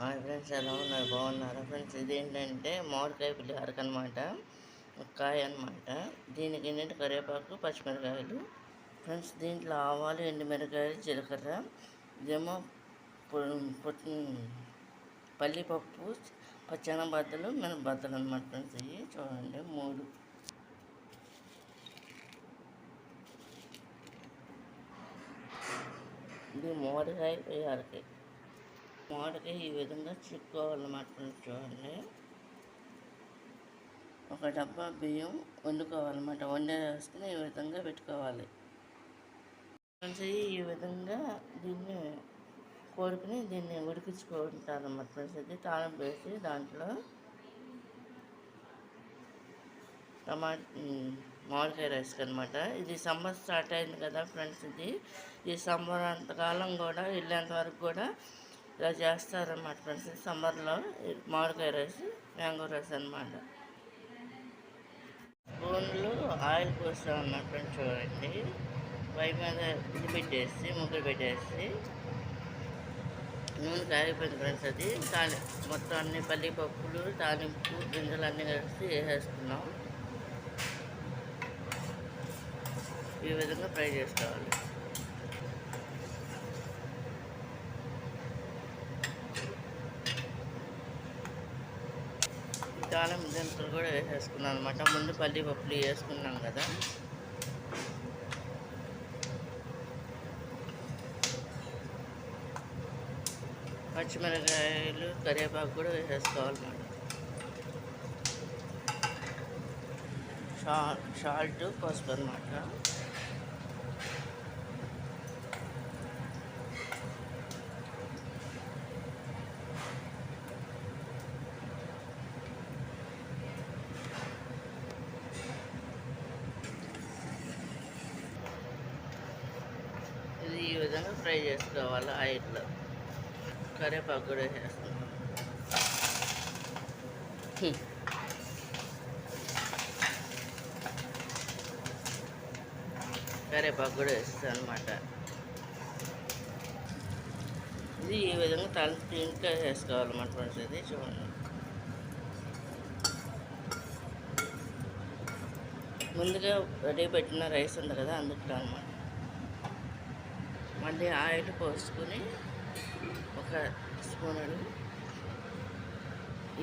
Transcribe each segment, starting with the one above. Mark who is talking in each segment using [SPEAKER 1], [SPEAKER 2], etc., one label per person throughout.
[SPEAKER 1] Hi friends, ఎలా ఉన్నారు? బాగున్నారా ఫ్రెండ్స్? ఇదేంటంటే మామిడికాయ పులిహోర అనమాట. కాయ అనమాట. దీనికి ఏంటంటే కరివేపాకు, పచ్చిమిరకాయలు ఫ్రెండ్స్. దీంట్లో ఆవాలు, ఎండుమిరకాయలు, జీలకర్ర, ఇదేమో పల్లిపప్పు, పచ్చెనగబద్దలు, మినపబద్దలు అనమాట ఫ్రెండ్స్. ఇవి చూడండి 3. ఇది మామిడికాయ పులిహోరకి. మామిడికాయ ఈ విధంగా చిక్కుకోవాలన్నమాట ఫ్రెండ్స్. చూడండి, ఒక డబ్బా బియ్యం వండుకోవాలన్నమాట. వేసుకుని ఈ విధంగా పెట్టుకోవాలి ఫ్రెండ్స్. ఈ విధంగా దీన్ని కోరుకుని దీన్ని ఉడికించుకుంటారన్నమాట ఫ్రెండ్స్. ఇది తాళం వేసి దాంట్లో మామిడికాయ రైస్ అనమాట. ఇది సమ్మర్ స్టార్ట్ అయింది కదా ఫ్రెండ్స్. ఈ సమ్మర్ అంతకాలం కూడా వెళ్ళేంత వరకు కూడా ఇలా చేస్తారన్నమాట ఫ్రెండ్స్. సమ్మర్లో మామిడికాయ రైస్, మ్యాంగో రైస్ అనమాట. స్పూన్లు ఆయిల్ పోస్తాం అన్నమాట ఫ్రెండ్స్. చూడండి, పై మీద ఇది పెట్టేసి ముగ్గురు పెట్టేసి నూనె కాగిపోయింది ఫ్రెండ్స్. అది మొత్తం అన్ని పల్లిపప్పులు, తాలింపు గింజలు అన్నీ కలిసి వేసేసుకున్నాం. ఈ విధంగా ఫ్రై చేసుకోవాలి. తాళం దినుసులు కూడా వేసేసుకున్నాం అనమాట. ముందు పల్లిపప్పులు వేసుకున్నాం కదా. పచ్చిమిరకాయలు, కరివేపాకు కూడా వేసేసుకోవాలన్నమాట. సాల్ట్, పసుపు అనమాట. ఇది ఈ విధంగా ఫ్రై చేసుకోవాలి ఆయిల్లో. కరివేపాకు కూడా వేసేస్తున్నాం. కరివేపాకు కూడా వేస్తాను అనమాట. ఇది ఈ విధంగా తలంటి ఇంకా వేసుకోవాలన్నమాట ఫ్రెండ్స్. ఇది చూడండి, ముందుగా రెడీ పెట్టిన రైస్ ఉంది కదా, అందుట్లో అనమాట. మళ్ళీ ఆయిల్ పోసుకొని ఒక స్పూన్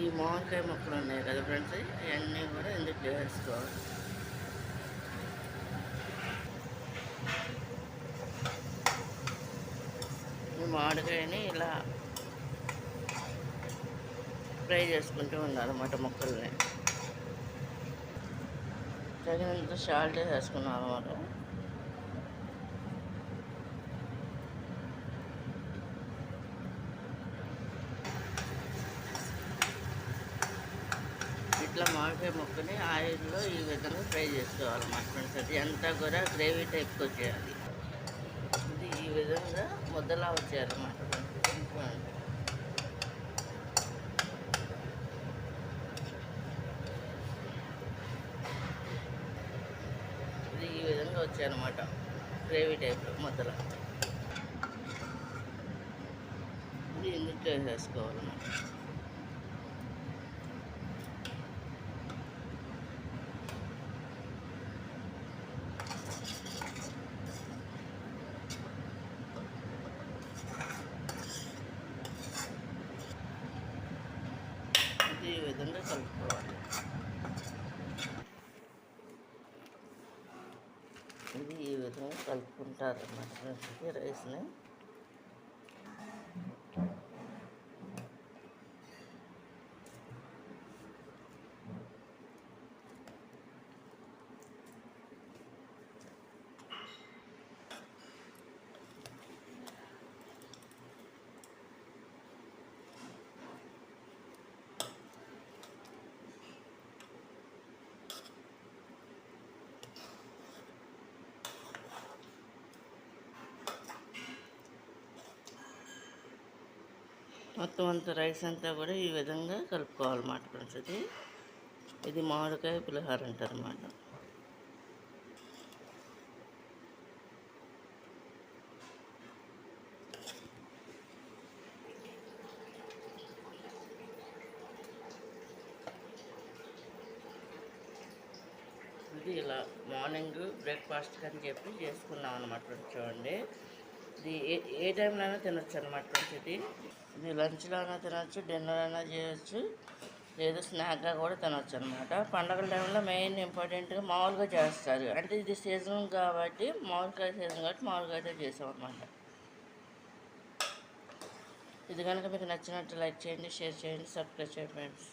[SPEAKER 1] ఈ మామిడికాయ ముక్కలు ఉన్నాయి కదా ఫ్రెండ్స్, అవన్నీ కూడా ఇందులో వేసుకోవాలి. ఈ మామిడికాయని ఇలా ఫ్రై చేసుకుంటూ ఉండాలన్నమాట ముక్కల్ని. తగినంత సాల్ట్ వేసుకున్నాం అన్నమాట. ఇట్లా మామిడికాయ ముక్కని ఆయిల్లో ఈ విధంగా ఫ్రై చేసుకోవాలన్నమాట ఫ్రెండ్స్. అది అంతా కూడా గ్రేవీ టైప్కి వచ్చేయాలి. ఇది ఈ విధంగా ముద్దలా వచ్చేయాలన్నమాట ఫ్రెండ్స్. ఇది ఈ విధంగా వచ్చాయన్నమాట, గ్రేవీ టైప్లో ముద్దలా. ఇది ఇందులో వేసేసుకోవాలన్నమాట. ఈ విధంగా కలుపుకోవాలి. ఇది ఈ విధంగా కలుపుకుంటారు అన్నమాట రైస్ని. మొత్తం అంత రైస్ అంతా కూడా ఈ విధంగా కలుపుకోవాలన్నమాట ఫ్రెండ్స్. ఇది మామిడికాయ పులిహోర అంటారన్నమాట. ఇది ఇలా మార్నింగ్ బ్రేక్ఫాస్ట్ అని చెప్పి చేసుకున్నాం అనమాట. చూడండి, ఇది ఏ టైంలో అయినా తినొచ్చు అనమాట. ఇది లంచ్లో అయినా తినొచ్చు, డిన్నర్ అయినా చేయొచ్చు, లేదా స్నాక్గా కూడా తినొచ్చు అనమాట. పండగల టైంలో మెయిన్ ఇంపార్టెంట్గా మామూలుగా చేస్తారు. అంటే ఇది సీజన్ కాబట్టి, మామిడికాయ సీజన్ కాబట్టి మామూలుగా అయితే చేసాం అనమాట. ఇది కనుక మీకు నచ్చినట్టు లైక్ చేయండి, షేర్ చేయండి, సబ్స్క్రైబ్ చేయండి ఫ్రెండ్స్.